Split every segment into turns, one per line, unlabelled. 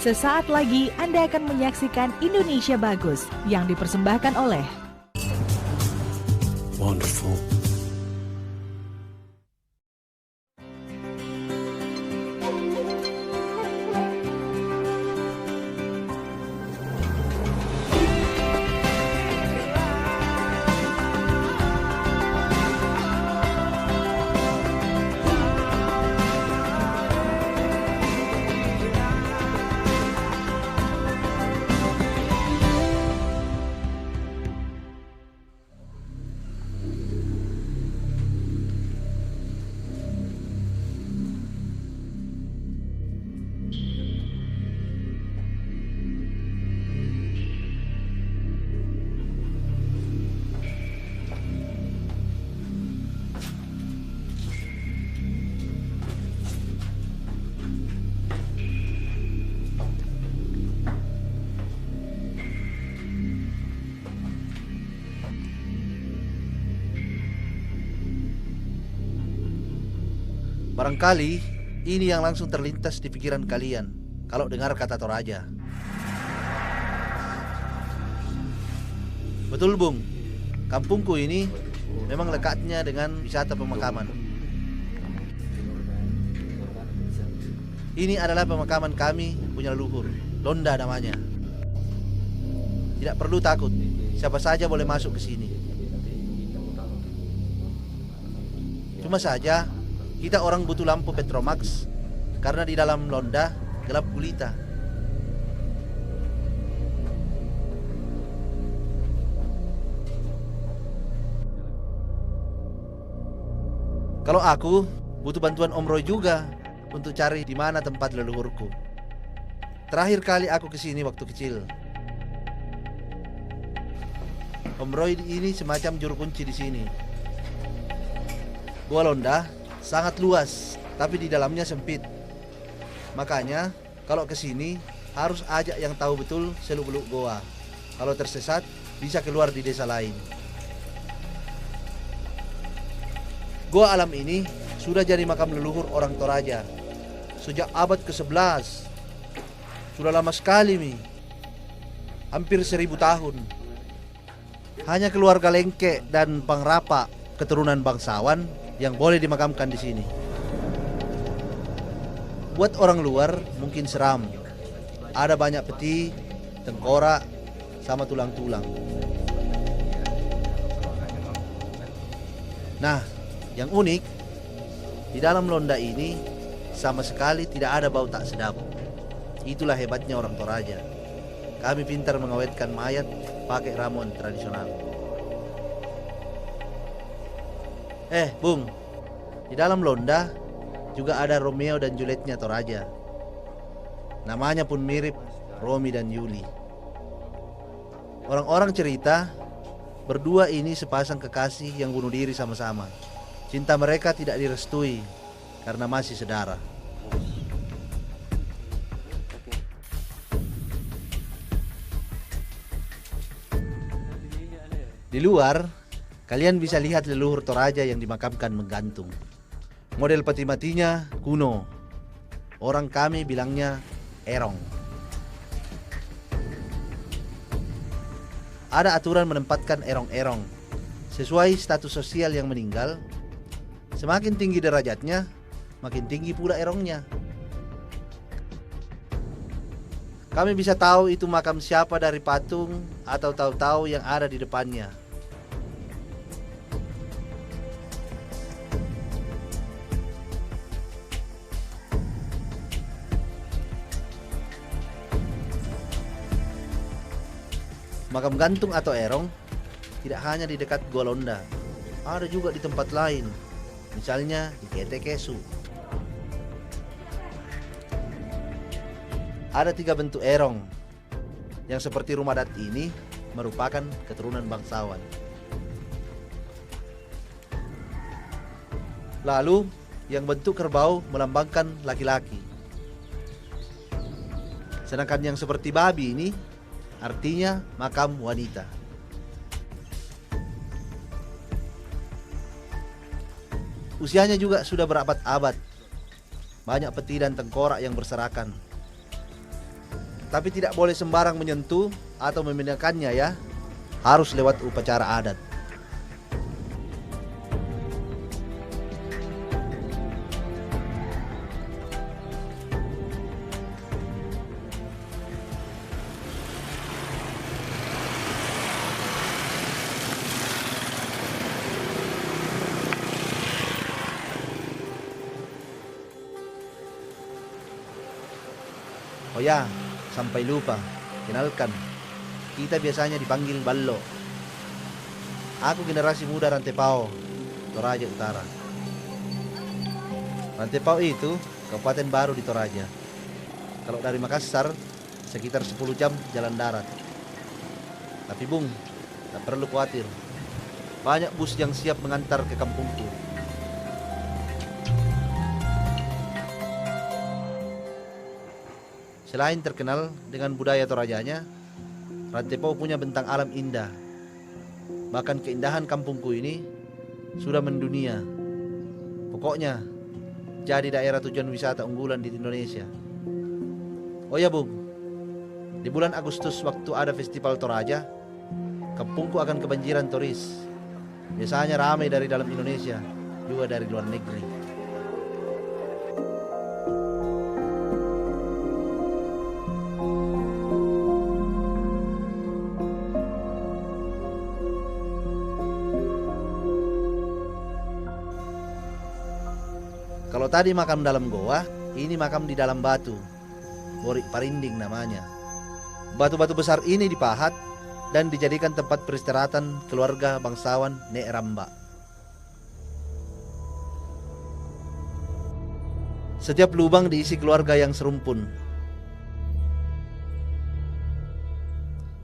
Sesaat lagi Anda akan menyaksikan Indonesia Bagus yang dipersembahkan oleh
Wonderful.
Barangkali ini yang langsung terlintas di pikiran kalian kalau dengar kata Toraja. Betul Bung, kampungku ini memang lekatnya dengan wisata pemakaman. Ini adalah pemakaman kami punya leluhur, Londa namanya. Tidak perlu takut, siapa saja boleh masuk ke sini. Cuma saja kita orang butuh lampu Petromax karena di dalam Londa gelap gulita. Kalau aku butuh bantuan Om Roy juga untuk cari di mana tempat leluhurku. Terakhir kali aku ke sini waktu kecil. Om Roy ini semacam juru kunci di sini. Gua Londa sangat luas, tapi di dalamnya sempit. Makanya kalau ke sini harus ajak yang tahu betul seluk-beluk goa. Kalau tersesat bisa keluar di desa lain. Goa alam ini sudah jadi makam leluhur orang Toraja sejak abad ke-11. Sudah lama sekali Mi. Hampir 1000 tahun. Hanya keluarga Lengke dan Pangrapa keturunan bangsawan yang boleh dimakamkan di sini. Buat orang luar mungkin seram. Ada banyak peti, tengkorak, sama tulang-tulang. Nah, yang unik, di dalam Londa ini sama sekali tidak ada bau tak sedap. Itulah hebatnya orang Toraja. Kami pintar mengawetkan mayat pakai ramuan tradisional. Bung, di dalam Londa juga ada Romeo dan Julietnya Toraja. Namanya pun mirip Romi dan Yuli. Orang-orang cerita berdua ini sepasang kekasih yang bunuh diri sama-sama. Cinta mereka tidak direstui karena masih sedara. Di luar, kalian bisa lihat leluhur Toraja yang dimakamkan menggantung. Model peti matinya kuno. Orang kami bilangnya erong. Ada aturan menempatkan erong-erong sesuai status sosial yang meninggal. Semakin tinggi derajatnya, makin tinggi pula erongnya. Kami bisa tahu itu makam siapa dari patung atau tahu-tahu yang ada di depannya. Makam gantung atau erong tidak hanya di dekat Gua Londa, ada juga di tempat lain, misalnya di Ketekesu. Ada 3 bentuk erong yang seperti rumah adat ini merupakan keturunan bangsawan. Lalu yang bentuk kerbau melambangkan laki-laki. Sedangkan yang seperti babi ini artinya makam wanita. Usianya juga sudah berabad-abad. Banyak peti dan tengkorak yang berserakan. Tapi tidak boleh sembarang menyentuh atau memindahkannya ya. Harus lewat upacara adat. Oh ya, sampai lupa. Kenalkan, kita biasanya dipanggil Ballo. Aku generasi muda Rantepao, Toraja Utara. Rantepao itu kabupaten baru di Toraja. Kalau dari Makassar, sekitar 10 jam jalan darat. Tapi Bung, tak perlu khawatir. Banyak bus yang siap mengantar ke kampungku. Selain terkenal dengan budaya Torajanya, Rantepao punya bentang alam indah. Bahkan keindahan kampungku ini sudah mendunia. Pokoknya, jadi daerah tujuan wisata unggulan di Indonesia. Oh ya Bung, di bulan Agustus waktu ada festival Toraja, kampungku akan kebanjiran turis. Biasanya ramai dari dalam Indonesia, juga dari luar negeri. Kalau tadi makam dalam goa, ini makam di dalam batu. Borik Parinding namanya. Batu-batu besar ini dipahat dan dijadikan tempat peristirahatan keluarga bangsawan Nek Ramba. Setiap lubang diisi keluarga yang serumpun.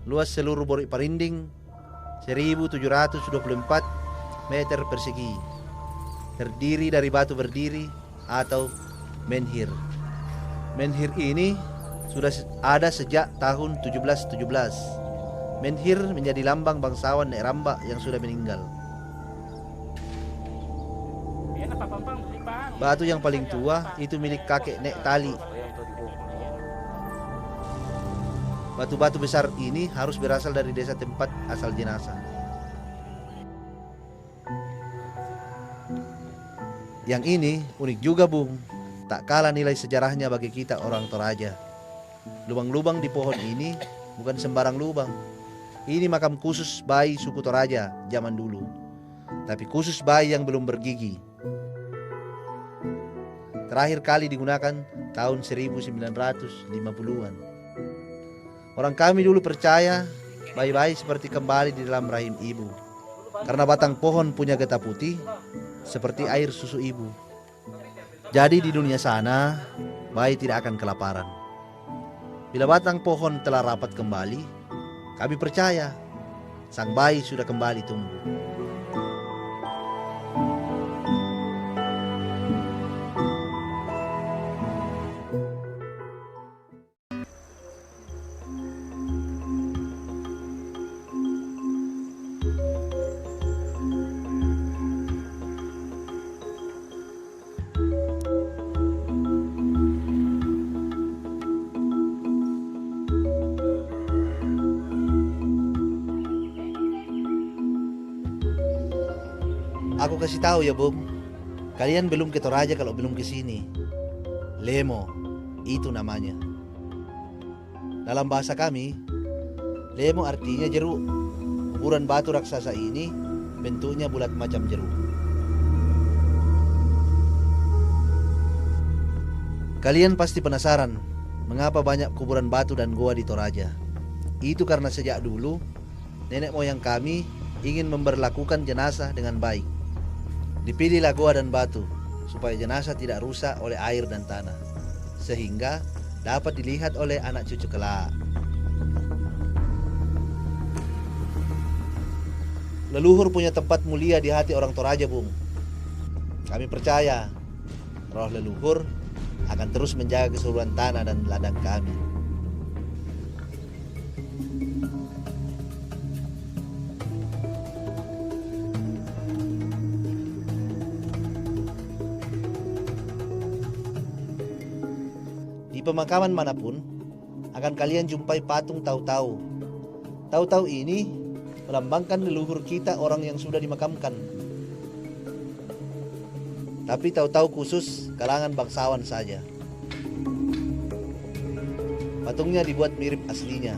Luas seluruh Borik Parinding 1724 meter persegi. Terdiri dari batu berdiri atau menhir. Menhir ini sudah ada sejak tahun 1717. Menhir menjadi lambang bangsawan Nek Ramba yang sudah meninggal. Batu yang paling tua itu milik kakek Nek Tali. Batu-batu besar ini harus berasal dari desa tempat asal jenazah. Yang ini unik juga Bung, tak kalah nilai sejarahnya bagi kita orang Toraja. Lubang-lubang di pohon ini bukan sembarang lubang. Ini makam khusus bayi suku Toraja zaman dulu. Tapi khusus bayi yang belum bergigi. Terakhir kali digunakan tahun 1950-an. Orang kami dulu percaya bayi-bayi seperti kembali di dalam rahim ibu. Karena batang pohon punya getah putih seperti air susu ibu. Jadi di dunia sana, bayi tidak akan kelaparan. Bila batang pohon telah rapat kembali, kami percaya sang bayi sudah kembali tumbuh. Aku kasih tahu ya Bung, kalian belum ke Toraja kalau belum ke sini. Lemo, itu namanya. Dalam bahasa kami, Lemo artinya jeruk. Kuburan batu raksasa ini bentuknya bulat macam jeruk. Kalian pasti penasaran mengapa banyak kuburan batu dan goa di Toraja. Itu karena sejak dulu nenek moyang kami ingin memperlakukan jenazah dengan baik. Dipilihlah goa dan batu supaya jenazah tidak rusak oleh air dan tanah, sehingga dapat dilihat oleh anak cucu kelak. Leluhur punya tempat mulia di hati orang Toraja, Bung. Kami percaya roh leluhur akan terus menjaga keseluruhan tanah dan ladang kami. Di pemakaman manapun akan kalian jumpai patung tahu-tahu. Tahu-tahu ini melambangkan leluhur kita, orang yang sudah dimakamkan. Tapi tahu-tahu khusus kalangan bangsawan saja. Patungnya dibuat mirip aslinya,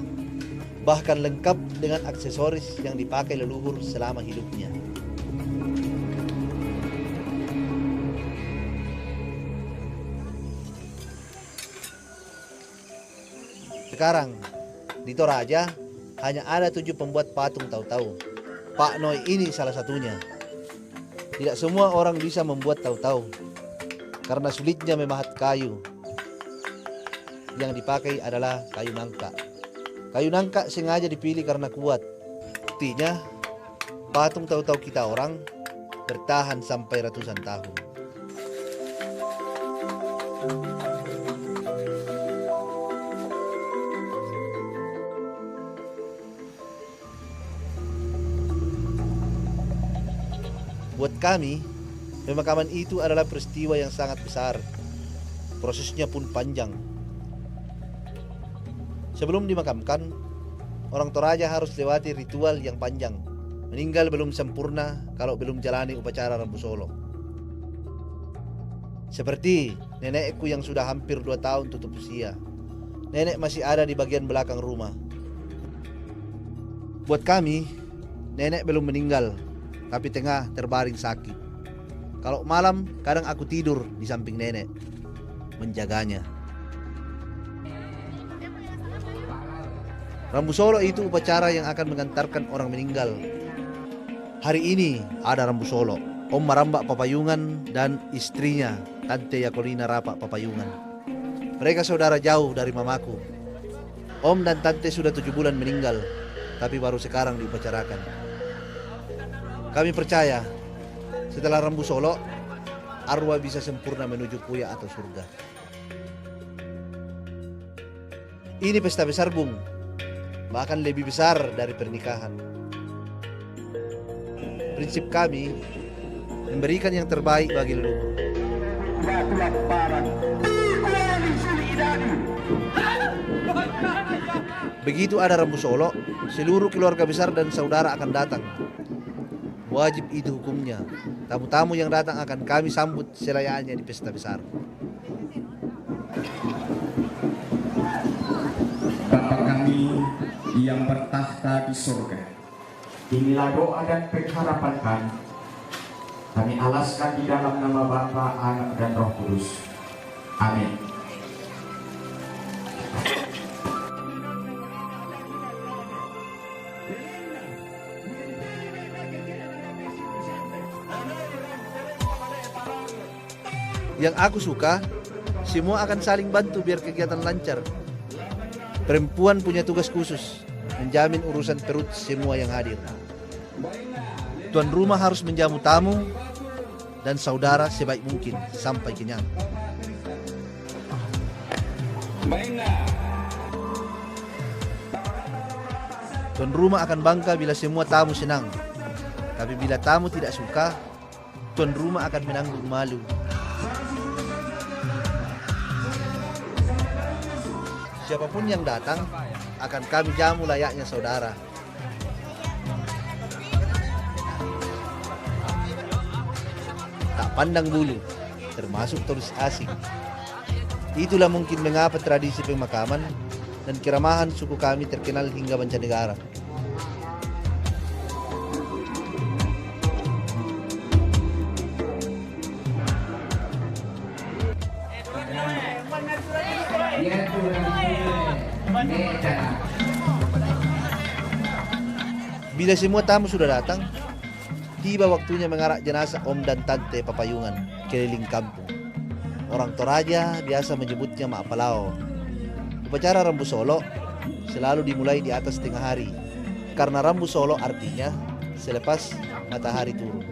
bahkan lengkap dengan aksesoris yang dipakai leluhur selama hidupnya. Sekarang di Toraja hanya ada 7 pembuat patung tahu-tahu. Pak Noi ini salah satunya. Tidak semua orang bisa membuat tahu-tahu karena sulitnya memahat kayu. Yang dipakai adalah kayu nangka. Kayu nangka sengaja dipilih karena kuat. Buktinya patung tahu-tahu kita orang bertahan sampai ratusan tahun. Buat kami, pemakaman itu adalah peristiwa yang sangat besar. Prosesnya pun panjang. Sebelum dimakamkan, orang Toraja harus lewati ritual yang panjang. Meninggal belum sempurna kalau belum jalani upacara Rambu Solo. Seperti nenekku yang sudah hampir 2 tahun tutup usia. Nenek masih ada di bagian belakang rumah. Buat kami, nenek belum meninggal, tapi tengah terbaring sakit. Kalau malam, kadang aku tidur di samping nenek, menjaganya. Rambu Solo itu upacara yang akan mengantarkan orang meninggal. Hari ini ada Rambu Solo, Om Marambak Papayungan dan istrinya, Tante Yakolina Rapak Papayungan. Mereka saudara jauh dari mamaku. Om dan Tante sudah 7 bulan meninggal, tapi baru sekarang diupacarakan. Kami percaya, setelah Rambu Solo, arwah bisa sempurna menuju kuya atau surga. Ini pesta besar, Bung. Bahkan lebih besar dari pernikahan. Prinsip kami, memberikan yang terbaik bagi leluhur. Begitu ada Rambu Solo, seluruh keluarga besar dan saudara akan datang. Wajib itu hukumnya. Tamu-tamu yang datang akan kami sambut selayaknya di pesta besar.
Bapa kami yang bertahta di surga, inilah doa dan pengharapan kami. Kami alaskan di dalam nama Bapa, Anak, dan Roh Kudus. Amin.
Yang aku suka, semua akan saling bantu biar kegiatan lancar. Perempuan punya tugas khusus, menjamin urusan perut semua yang hadir. Tuan rumah harus menjamu tamu dan saudara sebaik mungkin sampai kenyang. Tuan rumah akan bangga bila semua tamu senang. Tapi bila tamu tidak suka, tuan rumah akan menanggung malu. Siapapun yang datang akan kami jamu layaknya saudara. Tak pandang bulu, termasuk turis asing. Itulah mungkin mengapa tradisi pemakaman dan keramahan suku kami terkenal hingga mancanegara. Bila semua tamu sudah datang, tiba waktunya mengarak jenazah Om dan Tante Papayungan keliling kampung. Orang Toraja biasa menyebutnya Maapalao. Upacara Rambu Solo selalu dimulai di atas tengah hari, karena Rambu Solo artinya selepas matahari turun.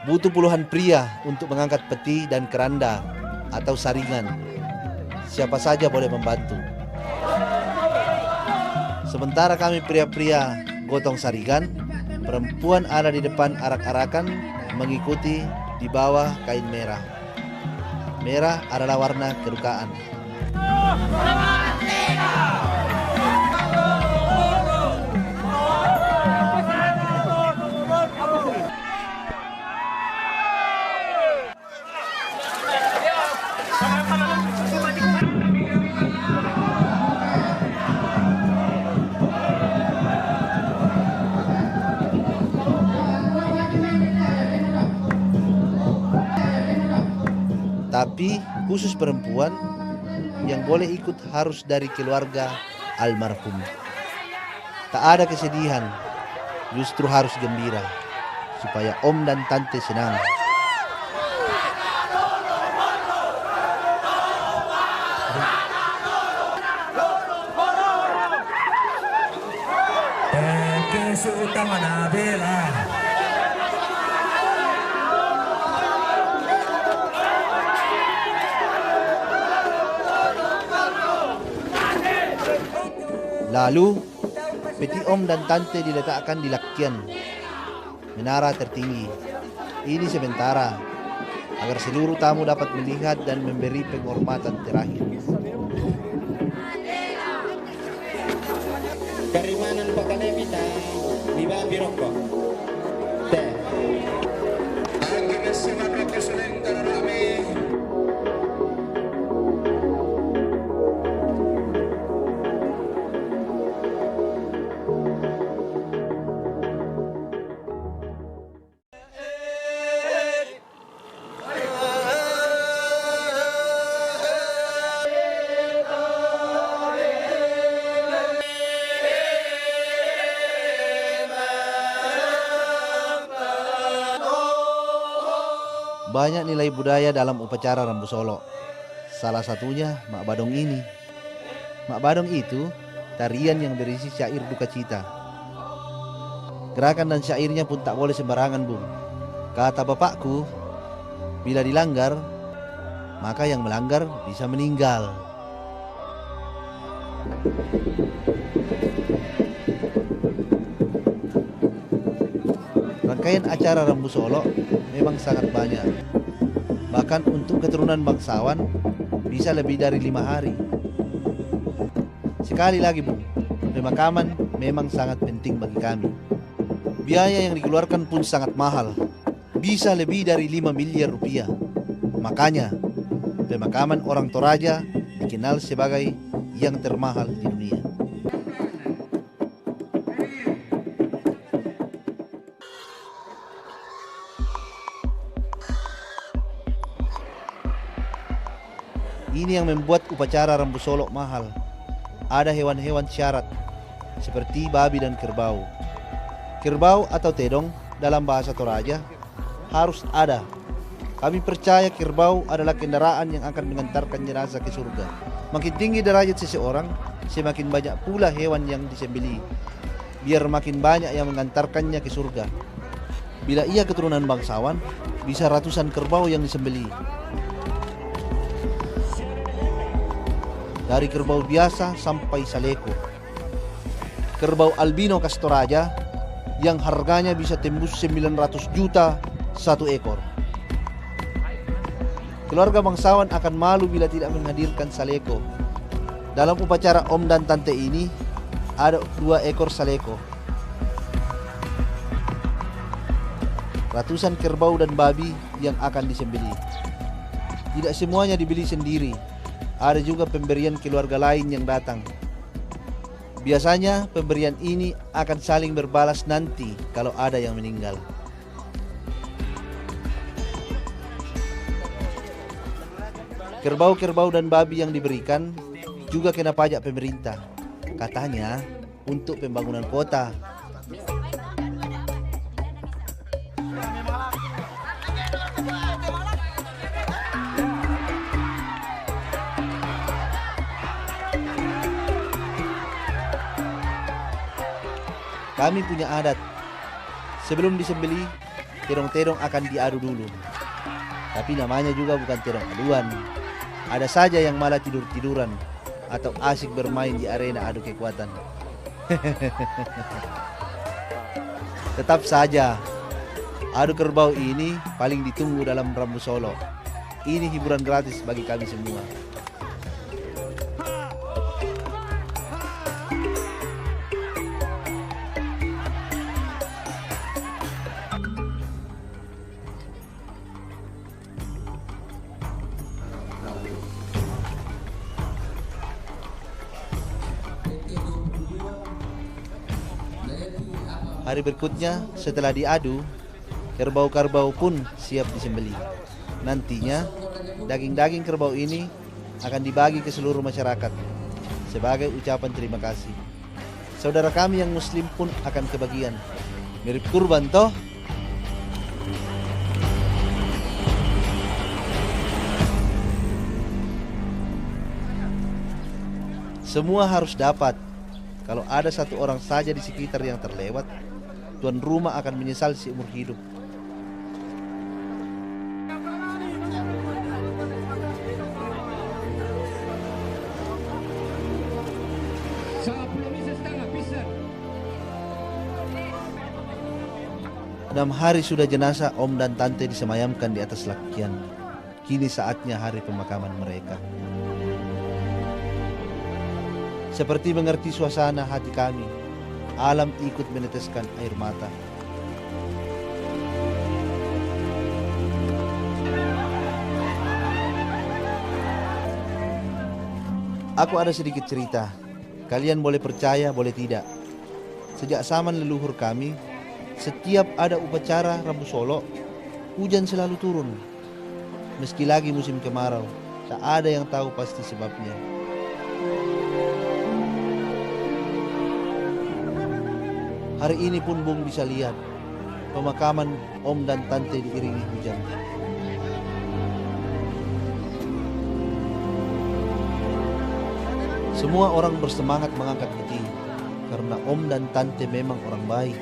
Butuh puluhan pria untuk mengangkat peti dan keranda atau saringan. Siapa saja boleh membantu. Sementara kami pria-pria gotong saringan, perempuan ada di depan arak-arakan mengikuti di bawah kain merah. Merah adalah warna kedukaan. Tapi khusus perempuan yang boleh ikut harus dari keluarga almarhum. Tak ada kesedihan, justru harus gembira supaya om dan tante senang. Lalu, peti om dan tante diletakkan di lakian, menara tertinggi. Ini sementara, agar seluruh tamu dapat melihat dan memberi penghormatan terakhir.
Dari mana Pak Kanevita? Di bawah biroko. Teh.
Banyak nilai budaya dalam upacara Rambu Solo. Salah satunya Mak Badong ini. Mak Badong itu tarian yang berisi syair duka cita. Gerakan dan syairnya pun tak boleh sembarangan, Bung. Kata bapakku, bila dilanggar, maka yang melanggar bisa meninggal. Rangkaian acara Rambu Solo memang sangat banyak. Bahkan untuk keturunan bangsawan bisa lebih dari 5 hari. Sekali lagi, Bung, pemakaman memang sangat penting bagi kami. Biaya yang dikeluarkan pun sangat mahal, bisa lebih dari 5 miliar rupiah. Makanya pemakaman orang Toraja dikenal sebagai yang termahal di dunia. Ini yang membuat upacara Rambu Solo mahal. Ada hewan-hewan syarat seperti babi dan kerbau. Kerbau atau tedong dalam bahasa Toraja harus ada. Kami percaya kerbau adalah kendaraan yang akan mengantarkan jenazah ke surga. Makin tinggi derajat seseorang, semakin banyak pula hewan yang disembelih, biar makin banyak yang mengantarkannya ke surga. Bila ia keturunan bangsawan, bisa ratusan kerbau yang disembelih. Dari kerbau biasa sampai saleko. Kerbau albino khas Toraja yang harganya bisa tembus 900 juta satu ekor. Keluarga bangsawan akan malu bila tidak menghadirkan saleko. Dalam upacara om dan tante ini ada 2 ekor saleko. Ratusan kerbau dan babi yang akan disembelih. Tidak semuanya dibeli sendiri. Ada juga pemberian keluarga lain yang datang. Biasanya pemberian ini akan saling berbalas nanti kalau ada yang meninggal. Kerbau-kerbau dan babi yang diberikan juga kena pajak pemerintah. Katanya untuk pembangunan kota. Kami punya adat, sebelum disembelih, terong-terong akan diadu dulu. Tapi namanya juga bukan terong aduan. Ada saja yang malah tidur-tiduran atau asik bermain di arena adu kekuatan. Tetap saja, adu kerbau ini paling ditunggu dalam Rambu Solo. Ini hiburan gratis bagi kami semua. Hari berikutnya setelah diadu, kerbau-kerbau pun siap disembelih. Nantinya daging-daging kerbau ini akan dibagi ke seluruh masyarakat sebagai ucapan terima kasih. Saudara kami yang muslim pun akan kebagian. Mirip kurban toh? Semua harus dapat. Kalau ada satu orang saja di sekitar yang terlewat, tuan rumah akan menyesal seumur hidup. Enam hari sudah jenazah om dan tante disemayamkan di atas lakian. Kini saatnya hari pemakaman mereka. Seperti mengerti suasana hati kami, alam ikut meneteskan air mata. Aku ada sedikit cerita. Kalian boleh percaya, boleh tidak. Sejak zaman leluhur kami, setiap ada upacara Rabu Solo, hujan selalu turun. Meski lagi musim kemarau, tak ada yang tahu pasti sebabnya. Hari ini pun Bung bisa lihat pemakaman om dan tante diiringi hujan. Semua orang bersemangat mengangkat peti karena om dan tante memang orang baik.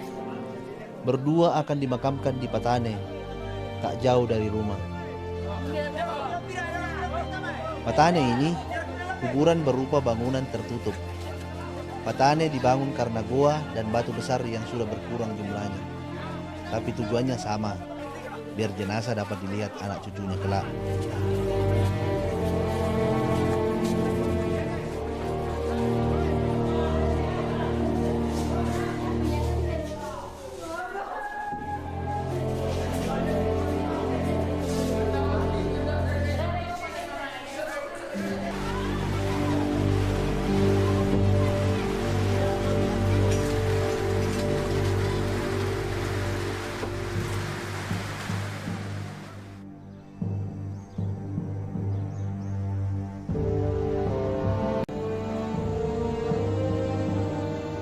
Berdua akan dimakamkan di Patane, tak jauh dari rumah. Patane ini kuburan berupa bangunan tertutup. Patane dibangun karena goa dan batu besar yang sudah berkurang jumlahnya. Tapi tujuannya sama, biar jenazah dapat dilihat anak cucunya kelak.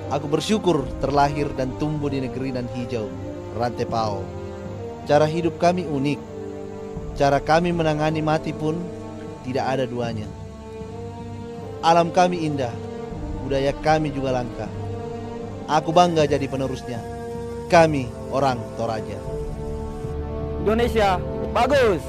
Aku bersyukur terlahir dan tumbuh di negeri nan hijau, Rantepao. Cara hidup kami unik. Cara kami menangani mati pun tidak ada duanya. Alam kami indah, budaya kami juga langka. Aku bangga jadi penerusnya. Kami orang Toraja.
Indonesia bagus.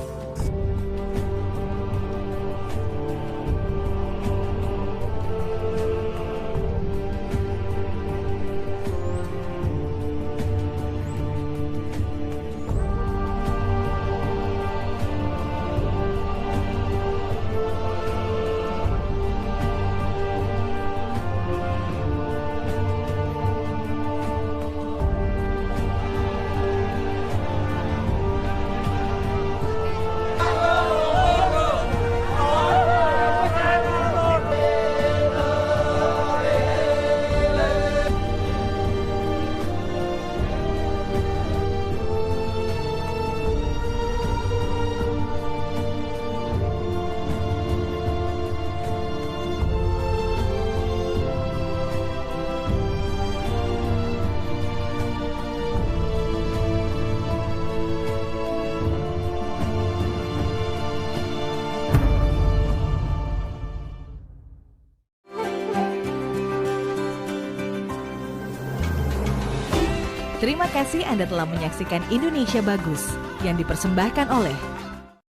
Terima kasih Anda telah menyaksikan Indonesia Bagus yang dipersembahkan oleh